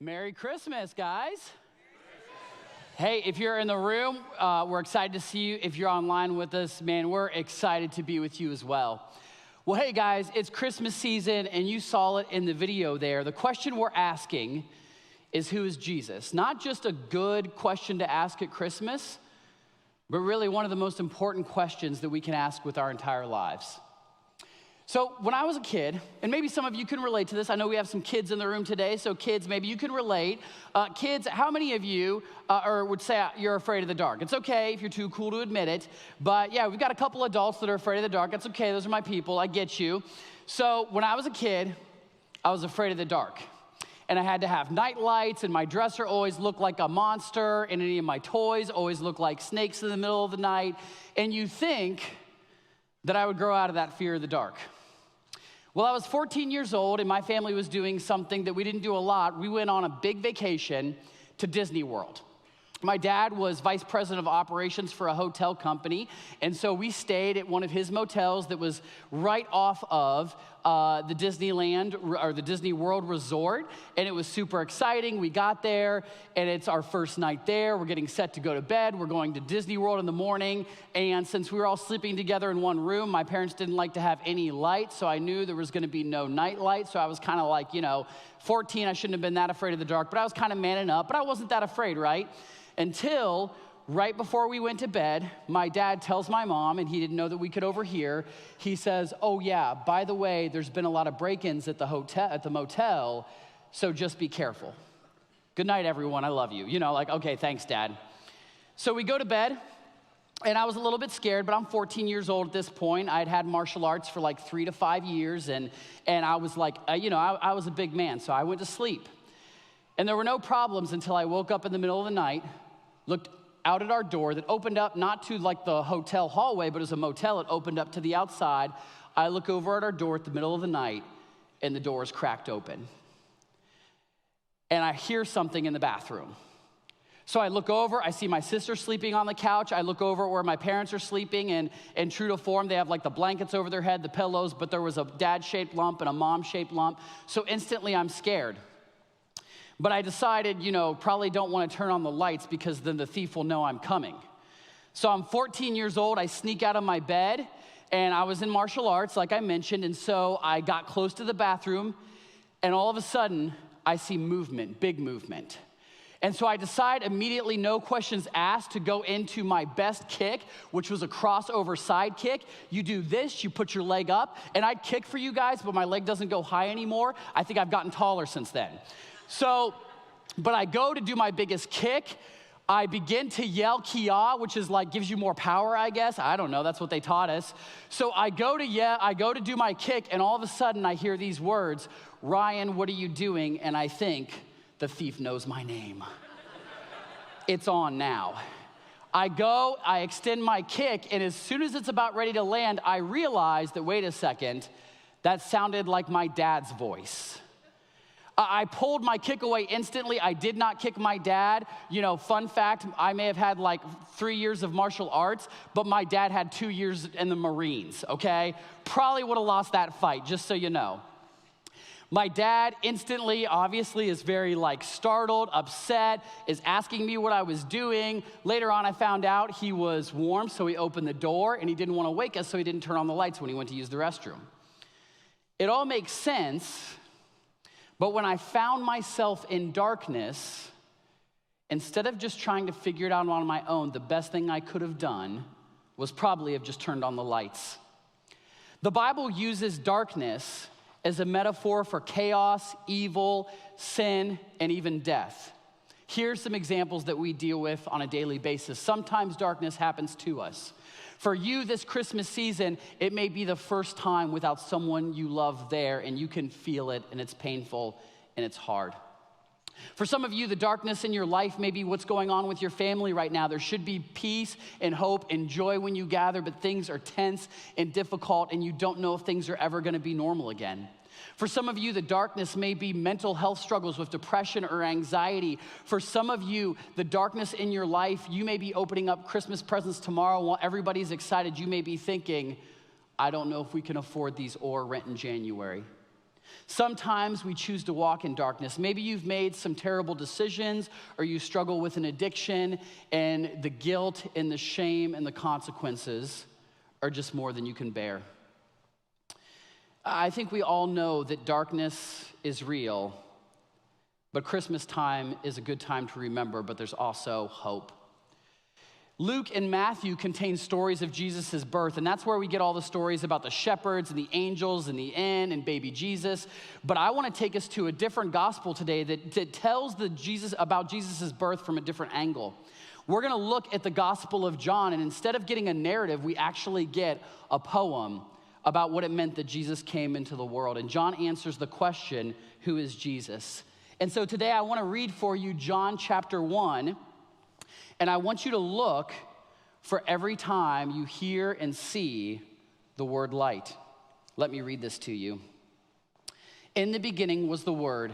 Merry Christmas, guys. Hey, if you're in the room, we're excited to see you. If you're online with us, man, we're excited to be with you as well. Well, hey, guys, it's Christmas season, and you saw it in the video there. The question we're asking is, who is Jesus? Not just a good question to ask at Christmas, but really one of the most important questions that we can ask with our entire lives. So when I was a kid, and maybe some of you can relate to this. I know we have some kids in the room today, so kids, maybe you can relate. Kids, how many of you would say you're afraid of the dark? It's okay if you're too cool to admit it, but yeah, we've got a couple adults that are afraid of the dark. That's okay, those are my people, I get you. So when I was a kid, I was afraid of the dark. And I had to have night lights, and my dresser always looked like a monster, and any of my toys always looked like snakes in the middle of the night. And you think that I would grow out of that fear of the dark. Well, I was 14 years old, and my family was doing something that we didn't do a lot. We went on a big vacation to Disney World. My dad was vice president of operations for a hotel company, and so we stayed at one of his motels that was right off of the Disneyland, or the Disney World Resort, and it was super exciting. We got there, and it's our first night there. We're getting set to go to bed. We're going to Disney World in the morning, and since we were all sleeping together in one room, my parents didn't like to have any light, so I knew there was gonna be no night light, so I was kind of like, 14, I shouldn't have been that afraid of the dark, but I was kind of manning up, but I wasn't that afraid, right? Until right before we went to bed, my dad tells my mom, and he didn't know that we could overhear, he says, "Oh yeah, by the way, there's been a lot of break-ins at the motel, so just be careful. Good night, everyone, I love you." Okay, thanks, Dad. So we go to bed, and I was a little bit scared, but I'm 14 years old at this point. I'd had martial arts for like 3 to 5 years, and I was like, I was a big man, so I went to sleep. And there were no problems until I woke up in the middle of the night, looked out at our door that opened up not to like the hotel hallway, but it was a motel. It opened up to the outside. I look over at our door at the middle of the night, and the door is cracked open. And I hear something in the bathroom. So I look over, I see my sister sleeping on the couch. I look over where my parents are sleeping, and true to form, they have like the blankets over their head, the pillows, but there was a dad-shaped lump and a mom-shaped lump. So instantly I'm scared. But I decided, probably don't want to turn on the lights because then the thief will know I'm coming. So I'm 14 years old, I sneak out of my bed, and I was in martial arts, like I mentioned, and so I got close to the bathroom, and all of a sudden, I see movement, big movement. And so I decide immediately, no questions asked, to go into my best kick, which was a crossover side kick. You do this, you put your leg up, and I'd kick for you guys, but my leg doesn't go high anymore. I think I've gotten taller since then. But I go to do my biggest kick. I begin to yell Kia, which is like gives you more power, I guess. I don't know, that's what they taught us. So I go to do my kick, and all of a sudden I hear these words, "Ryan, what are you doing?" And I think, the thief knows my name. It's on now. I go, I extend my kick, and as soon as it's about ready to land, I realize that, wait a second, that sounded like my dad's voice. I pulled my kick away instantly. I did not kick my dad. Fun fact, I may have had like 3 years of martial arts, but my dad had 2 years in the Marines, okay? Probably would have lost that fight, just so you know. My dad instantly, obviously, is very startled, upset, is asking me what I was doing. Later on, I found out he was warm, so he opened the door, and he didn't want to wake us, so he didn't turn on the lights when he went to use the restroom. It all makes sense. But when I found myself in darkness, instead of just trying to figure it out on my own, the best thing I could have done was probably have just turned on the lights. The Bible uses darkness as a metaphor for chaos, evil, sin, and even death. Here's some examples that we deal with on a daily basis. Sometimes darkness happens to us. For you this Christmas season, it may be the first time without someone you love there, and you can feel it, and it's painful, and it's hard. For some of you, the darkness in your life may be what's going on with your family right now. There should be peace and hope and joy when you gather, but things are tense and difficult, and you don't know if things are ever gonna be normal again. For some of you, the darkness may be mental health struggles with depression or anxiety. For some of you, the darkness in your life, you may be opening up Christmas presents tomorrow while everybody's excited. You may be thinking, I don't know if we can afford these or rent in January. Sometimes we choose to walk in darkness. Maybe you've made some terrible decisions, or you struggle with an addiction, and the guilt and the shame and the consequences are just more than you can bear. I think we all know that darkness is real, but Christmas time is a good time to remember, but there's also hope. Luke and Matthew contain stories of Jesus' birth, and that's where we get all the stories about the shepherds and the angels and the inn and baby Jesus. But I want to take us to a different gospel today that tells about Jesus' birth from a different angle. We're going to look at the Gospel of John, and instead of getting a narrative, we actually get a poem about what it meant that Jesus came into the world. And John answers the question, who is Jesus? And so today I want to read for you John chapter 1. And I want you to look for every time you hear and see the word light. Let me read this to you. In the beginning was the Word,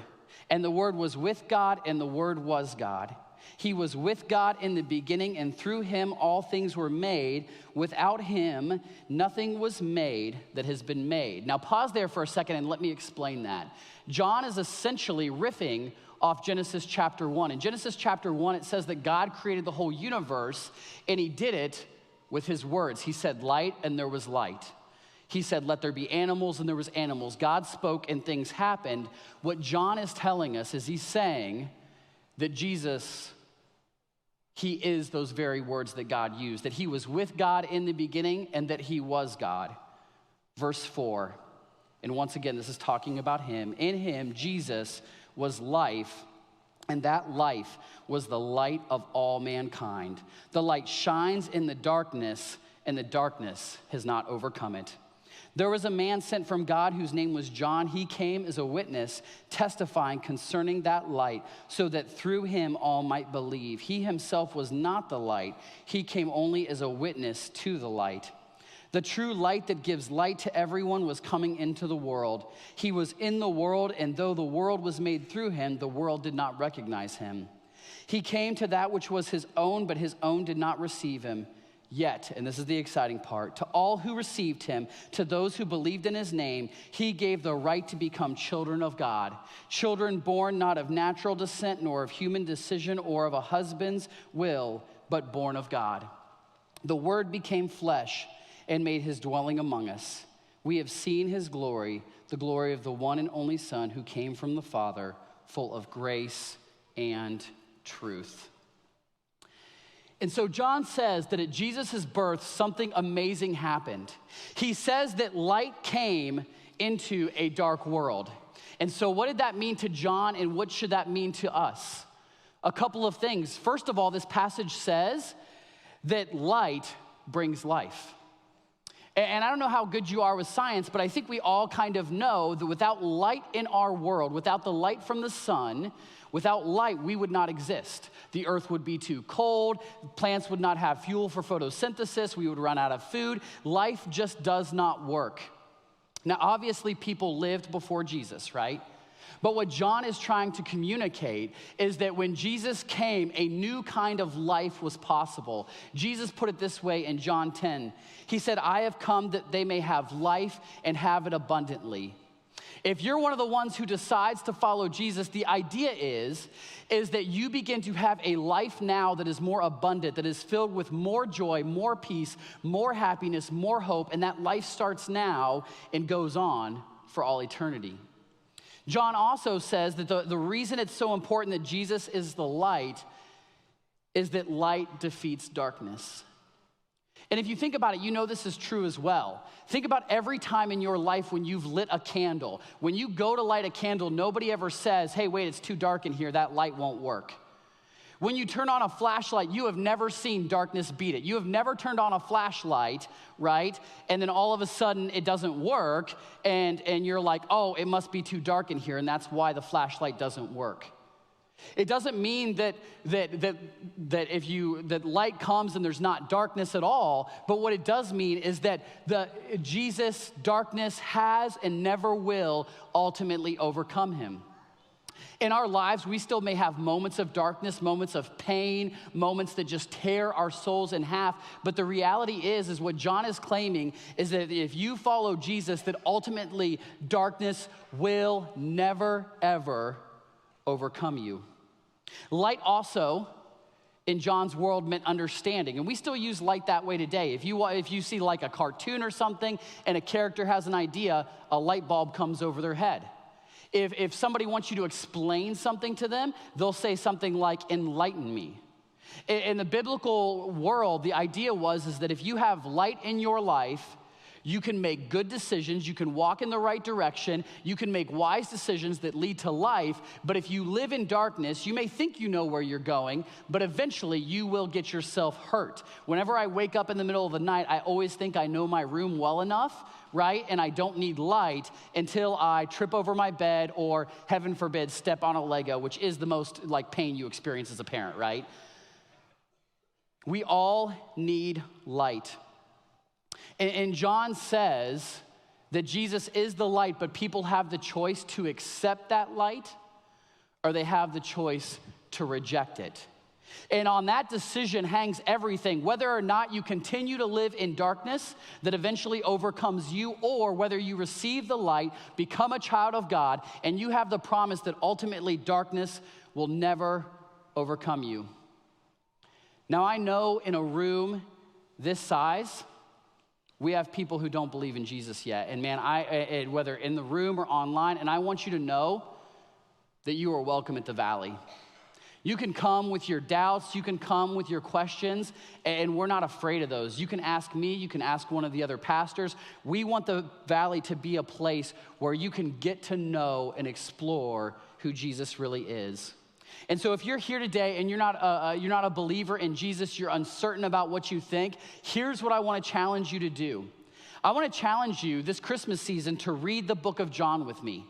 and the Word was with God, and the Word was God. He was with God in the beginning, and through him all things were made. Without him, nothing was made that has been made. Now pause there for a second and let me explain that. John is essentially riffing off Genesis chapter 1. In Genesis chapter 1, it says that God created the whole universe, and he did it with his words. He said light, and there was light. He said, let there be animals, and there was animals. God spoke, and things happened. What John is telling us is he's saying that Jesus, he is those very words that God used, that he was with God in the beginning, and that he was God. Verse 4, and once again, this is talking about him. In him, Jesus, was life, and that life was the light of all mankind. The light shines in the darkness, and the darkness has not overcome it. There was a man sent from God whose name was John. He came as a witness, testifying concerning that light, so that through him all might believe. He himself was not the light. He came only as a witness to the light. The true light that gives light to everyone was coming into the world. He was in the world, and though the world was made through him, the world did not recognize him. He came to that which was his own, but his own did not receive him. Yet, and this is the exciting part, to all who received him, to those who believed in his name, he gave the right to become children of God. Children born not of natural descent, nor of human decision, or of a husband's will, but born of God. The Word became flesh and made his dwelling among us. We have seen his glory, the glory of the one and only Son who came from the Father, full of grace and truth. And so John says that at Jesus' birth, something amazing happened. He says that light came into a dark world. And so what did that mean to John, and what should that mean to us? A couple of things. First of all, this passage says that light brings life. And I don't know how good you are with science, but I think we all kind of know that without light in our world, without the light from the sun, without light, we would not exist. The earth would be too cold. Plants would not have fuel for photosynthesis. We would run out of food. Life just does not work. Now, obviously, people lived before Jesus, right? But what John is trying to communicate is that when Jesus came, a new kind of life was possible. Jesus put it this way in John 10. He said, I have come that they may have life and have it abundantly. If you're one of the ones who decides to follow Jesus, the idea is that you begin to have a life now that is more abundant, that is filled with more joy, more peace, more happiness, more hope, and that life starts now and goes on for all eternity. John also says that the reason it's so important that Jesus is the light is that light defeats darkness. And if you think about it, you know this is true as well. Think about every time in your life when you've lit a candle. When you go to light a candle, nobody ever says, hey, wait, it's too dark in here, that light won't work. When you turn on a flashlight, you have never seen darkness beat it. You have never turned on a flashlight, right? And then all of a sudden it doesn't work, and you're like, oh, it must be too dark in here, and that's why the flashlight doesn't work. It doesn't mean that light comes and there's not darkness at all, but what it does mean is that Jesus' darkness has and never will ultimately overcome him. In our lives, we still may have moments of darkness, moments of pain, moments that just tear our souls in half. But the reality is what John is claiming is that if you follow Jesus, that ultimately darkness will never, ever overcome you. Light also, in John's world, meant understanding. And we still use light that way today. If you see like a cartoon or something and a character has an idea, a light bulb comes over their head. If somebody wants you to explain something to them, they'll say something like, enlighten me. In the biblical world, the idea is that if you have light in your life, you can make good decisions, you can walk in the right direction, you can make wise decisions that lead to life. But if you live in darkness, you may think you know where you're going, but eventually you will get yourself hurt. Whenever I wake up in the middle of the night, I always think I know my room well enough, right? And I don't need light until I trip over my bed or, heaven forbid, step on a Lego, which is the most pain you experience as a parent, right? We all need light. And John says that Jesus is the light, but people have the choice to accept that light or they have the choice to reject it. And on that decision hangs everything, whether or not you continue to live in darkness that eventually overcomes you, or whether you receive the light, become a child of God, and you have the promise that ultimately darkness will never overcome you. Now, I know in a room this size, we have people who don't believe in Jesus yet. And man, whether in the room or online, and I want you to know that you are welcome at the Valley. You can come with your doubts, you can come with your questions, and we're not afraid of those. You can ask me, you can ask one of the other pastors. We want the Valley to be a place where you can get to know and explore who Jesus really is. And so if you're here today and you're not a believer in Jesus, you're uncertain about what you think, here's what I want to challenge you to do. I want to challenge you this Christmas season to read the book of John with me.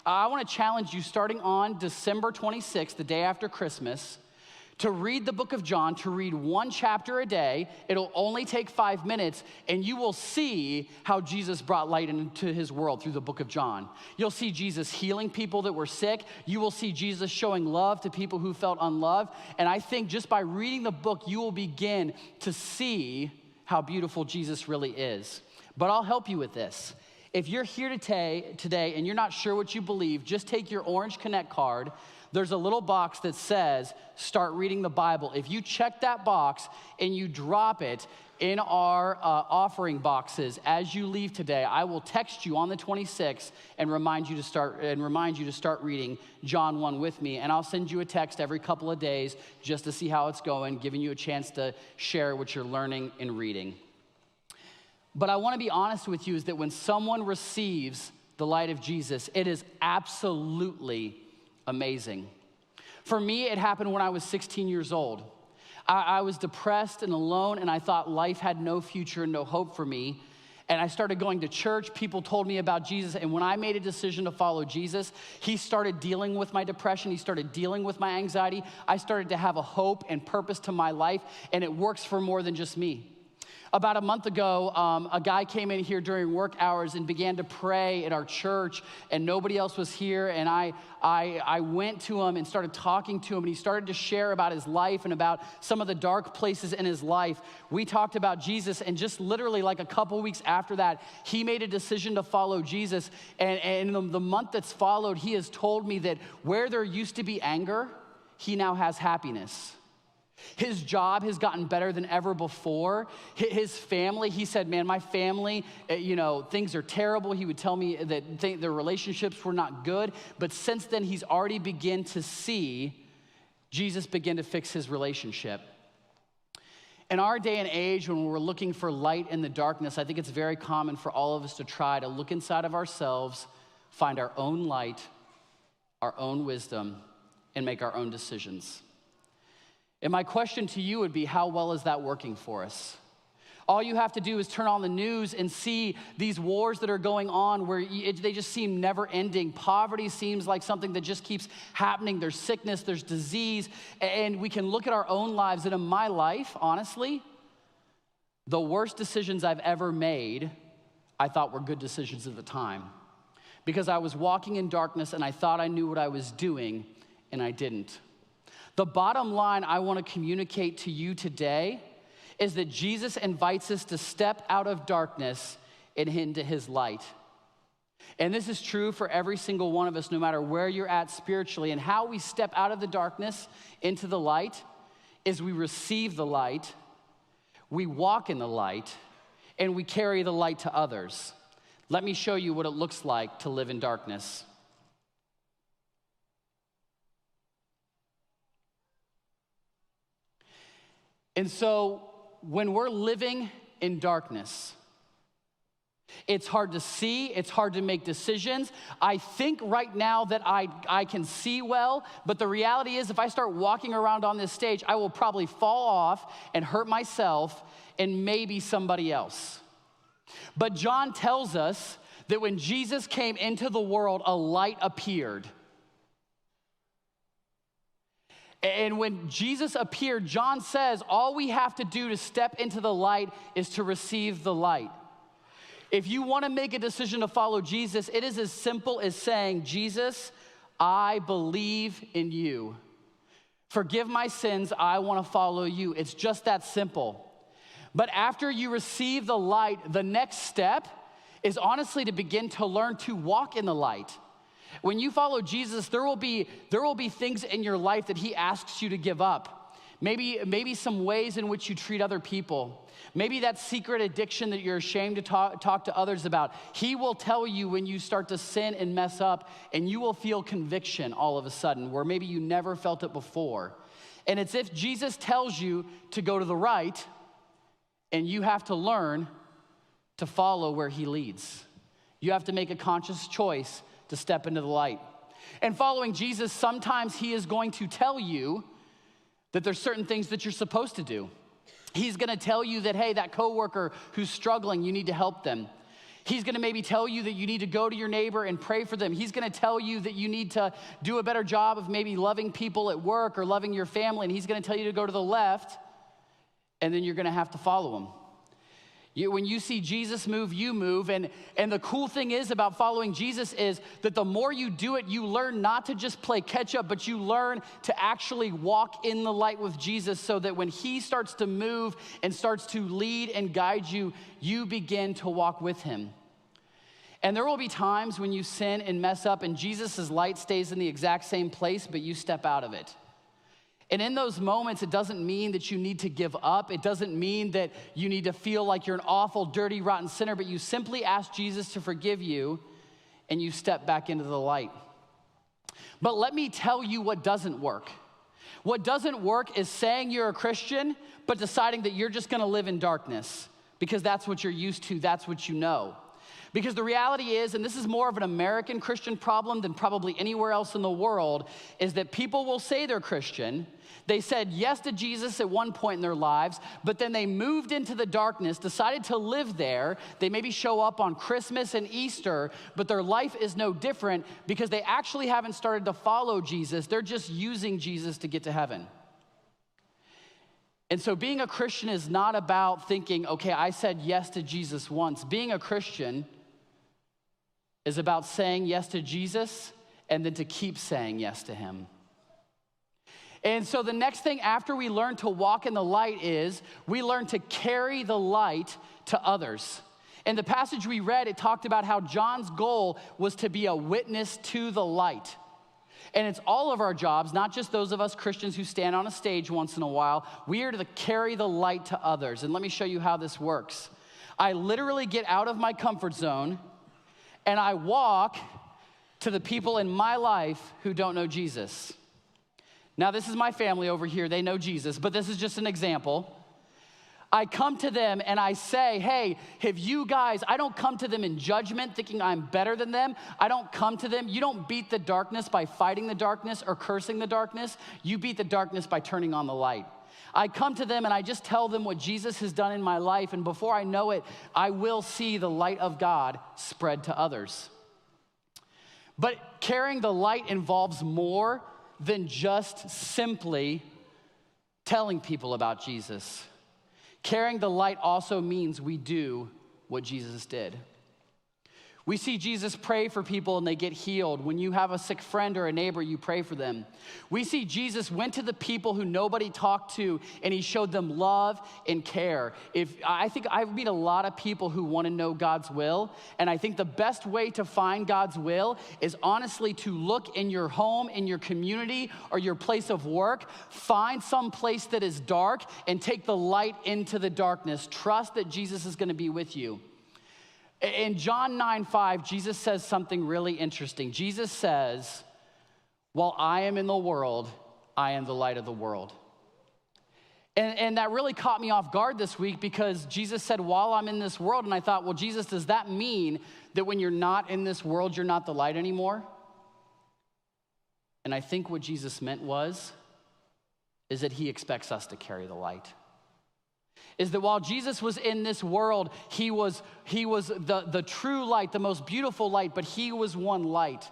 I want to challenge you starting on December 26th, the day after Christmas, to read the book of John, to read one chapter a day. It'll only take 5 minutes, and you will see how Jesus brought light into his world through the book of John. You'll see Jesus healing people that were sick. You will see Jesus showing love to people who felt unloved. And I think just by reading the book, you will begin to see how beautiful Jesus really is. But I'll help you with this. If you're here today and you're not sure what you believe, just take your Orange Connect card. There's a little box that says, start reading the Bible. If you check that box and you drop it in our offering boxes as you leave today, I will text you on the 26th and remind you to start reading John 1 with me. And I'll send you a text every couple of days just to see how it's going, giving you a chance to share what you're learning and reading. But I want to be honest with you is that when someone receives the light of Jesus, it is absolutely amazing. For me, it happened when I was 16 years old. I was depressed and alone, and I thought life had no future and no hope for me. And I started going to church. People told me about Jesus. And when I made a decision to follow Jesus, he started dealing with my depression. He started dealing with my anxiety. I started to have a hope and purpose to my life, and it works for more than just me. About a month ago, a guy came in here during work hours and began to pray at our church, and nobody else was here. And I went to him and started talking to him, and he started to share about his life and about some of the dark places in his life. We talked about Jesus, and just literally like a couple weeks after that, he made a decision to follow Jesus. And in the month that's followed, he has told me that where there used to be anger, he now has happiness. His job has gotten better than ever before. His family, he said, man, my family, things are terrible. He would tell me that their relationships were not good. But since then, he's already begun to see Jesus begin to fix his relationship. In our day and age, when we're looking for light in the darkness, I think it's very common for all of us to try to look inside of ourselves, find our own light, our own wisdom, and make our own decisions. And my question to you would be, how well is that working for us? All you have to do is turn on the news and see these wars that are going on where they just seem never ending. Poverty seems like something that just keeps happening. There's sickness, there's disease, and we can look at our own lives. And in my life, honestly, the worst decisions I've ever made, I thought were good decisions at the time. because I was walking in darkness and I thought I knew what I was doing, and I didn't. The bottom line I want to communicate to you today is that Jesus invites us to step out of darkness and into his light. And this is true for every single one of us, no matter where you're at spiritually. And how we step out of the darkness into the light is we receive the light, we walk in the light, and we carry the light to others. Let me show you what it looks like to live in darkness. And so, when we're living in darkness, it's hard to see, it's hard to make decisions. I think right now that I can see well, but the reality is if I start walking around on this stage, I will probably fall off and hurt myself and maybe somebody else. But John tells us that when Jesus came into the world, a light appeared. And when Jesus appeared, John says all we have to do to step into the light is to receive the light. If you want to make a decision to follow Jesus, it is as simple as saying, Jesus, I believe in you. Forgive my sins, I want to follow you. It's just that simple. But after you receive the light, the next step is honestly to begin to learn to walk in the light. When you follow Jesus, there will be things in your life that he asks you to give up. Maybe some ways in which you treat other people. Maybe that secret addiction that you're ashamed to talk to others about. He will tell you when you start to sin and mess up, and you will feel conviction all of a sudden, where maybe you never felt it before. And it's if Jesus tells you to go to the right, and you have to learn to follow where he leads. You have to make a conscious choice to step into the light. And following Jesus, sometimes he is going to tell you that there's certain things that you're supposed to do. He's gonna tell you that, hey, that coworker who's struggling, you need to help them. He's gonna maybe tell you that you need to go to your neighbor and pray for them. He's gonna tell you that you need to do a better job of maybe loving people at work or loving your family, and he's gonna tell you to go to the left, and then you're gonna have to follow him. When you see Jesus move, you move. And the cool thing is about following Jesus is that the more you do it, you learn not to just play catch up, but you learn to actually walk in the light with Jesus so that when he starts to move and starts to lead and guide you, you begin to walk with him. And there will be times when you sin and mess up and Jesus' light stays in the exact same place, but you step out of it. And in those moments, it doesn't mean that you need to give up. It doesn't mean that you need to feel like you're an awful, dirty, rotten sinner, but you simply ask Jesus to forgive you and you step back into the light. But let me tell you what doesn't work. What doesn't work is saying you're a Christian, but deciding that you're just gonna live in darkness because that's what you're used to, that's what you know. Because the reality is, and this is more of an American Christian problem than probably anywhere else in the world, is that people will say they're Christian. They said yes to Jesus at one point in their lives, but then they moved into the darkness, decided to live there. They maybe show up on Christmas and Easter, but their life is no different because they actually haven't started to follow Jesus. They're just using Jesus to get to heaven. And so being a Christian is not about thinking, okay, I said yes to Jesus once. Being a Christian is about saying yes to Jesus and then to keep saying yes to him. And so the next thing after we learn to walk in the light is we learn to carry the light to others. In the passage we read, it talked about how John's goal was to be a witness to the light. And it's all of our jobs, not just those of us Christians who stand on a stage once in a while. We are to carry the light to others. And let me show you how this works. I literally get out of my comfort zone and I walk to the people in my life who don't know Jesus. Now, this is my family over here. They know Jesus, but this is just an example. I come to them and I say, hey, have you guys, I don't come to them in judgment thinking I'm better than them. I don't come to them. You don't beat the darkness by fighting the darkness or cursing the darkness. You beat the darkness by turning on the light. I come to them and I just tell them what Jesus has done in my life, and before I know it, I will see the light of God spread to others. But carrying the light involves more than just simply telling people about Jesus. Carrying the light also means we do what Jesus did. We see Jesus pray for people and they get healed. When you have a sick friend or a neighbor, you pray for them. We see Jesus went to the people who nobody talked to and he showed them love and care. I think I meet a lot of people who want to know God's will, and I think the best way to find God's will is honestly to look in your home, in your community, or your place of work. Find some place that is dark and take the light into the darkness. Trust that Jesus is going to be with you. In John 9:5, Jesus says something really interesting. Jesus says, while I am in the world, I am the light of the world. And that really caught me off guard this week because Jesus said, while I'm in this world, and I thought, well, Jesus, does that mean that when you're not in this world, you're not the light anymore? And I think what Jesus meant is that he expects us to carry the light. Is that while Jesus was in this world, he was the true light, the most beautiful light, but he was one light.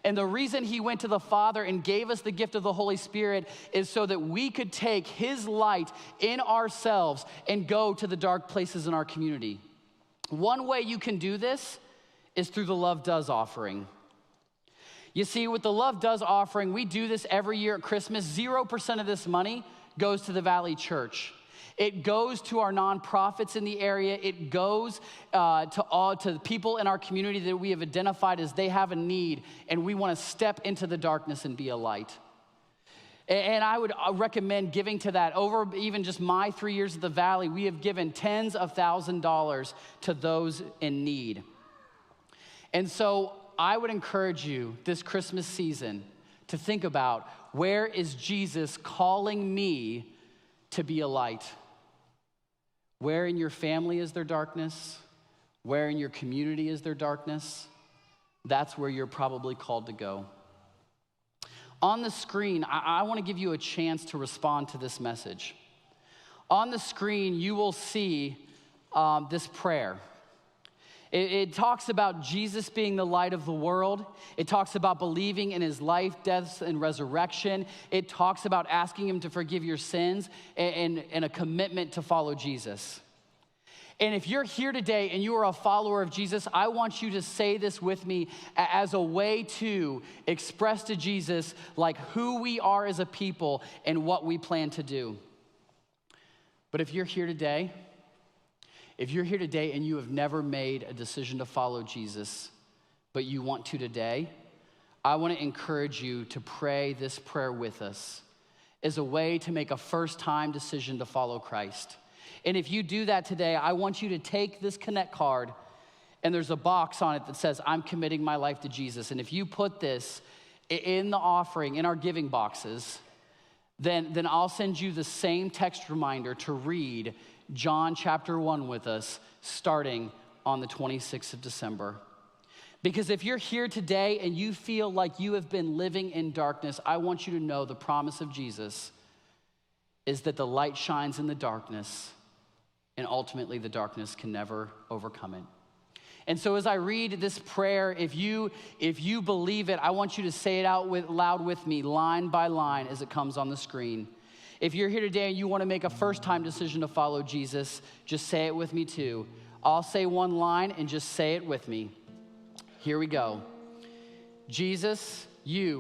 And the reason he went to the Father and gave us the gift of the Holy Spirit is so that we could take his light in ourselves and go to the dark places in our community. One way you can do this is through the Love Does offering. You see, with the Love Does offering, we do this every year at Christmas. 0% of this money goes to the Valley Church. It goes to our nonprofits in the area. It goes to people in our community that we have identified as they have a need, and we want to step into the darkness and be a light. And I would recommend giving to that. Over even just my 3 years at the Valley, we have given tens of thousands of dollars to those in need. And so I would encourage you this Christmas season to think about, where is Jesus calling me to be a light? Where in your family is there darkness? Where in your community is there darkness? That's where you're probably called to go. On the screen, I want to give you a chance to respond to this message. On the screen, you will see this prayer. It talks about Jesus being the light of the world. It talks about believing in his life, death, and resurrection. It talks about asking him to forgive your sins and a commitment to follow Jesus. And if you're here today and you are a follower of Jesus, I want you to say this with me as a way to express to Jesus like who we are as a people and what we plan to do. But if you're here today and you have never made a decision to follow Jesus, but you want to today, I want to encourage you to pray this prayer with us as a way to make a first-time decision to follow Christ. And if you do that today, I want you to take this Connect card, and there's a box on it that says, I'm committing my life to Jesus. And if you put this in the offering, in our giving boxes, then I'll send you the same text reminder to read John chapter 1 with us, starting on the 26th of December. Because if you're here today and you feel like you have been living in darkness, I want you to know the promise of Jesus is that the light shines in the darkness, and ultimately the darkness can never overcome it. And so as I read this prayer, if you believe it, I want you to say it out loud with me, line by line, as it comes on the screen. If you're here today and you want to make a first-time decision to follow Jesus, just say it with me too. I'll say one line and just say it with me. Here we go. Jesus, you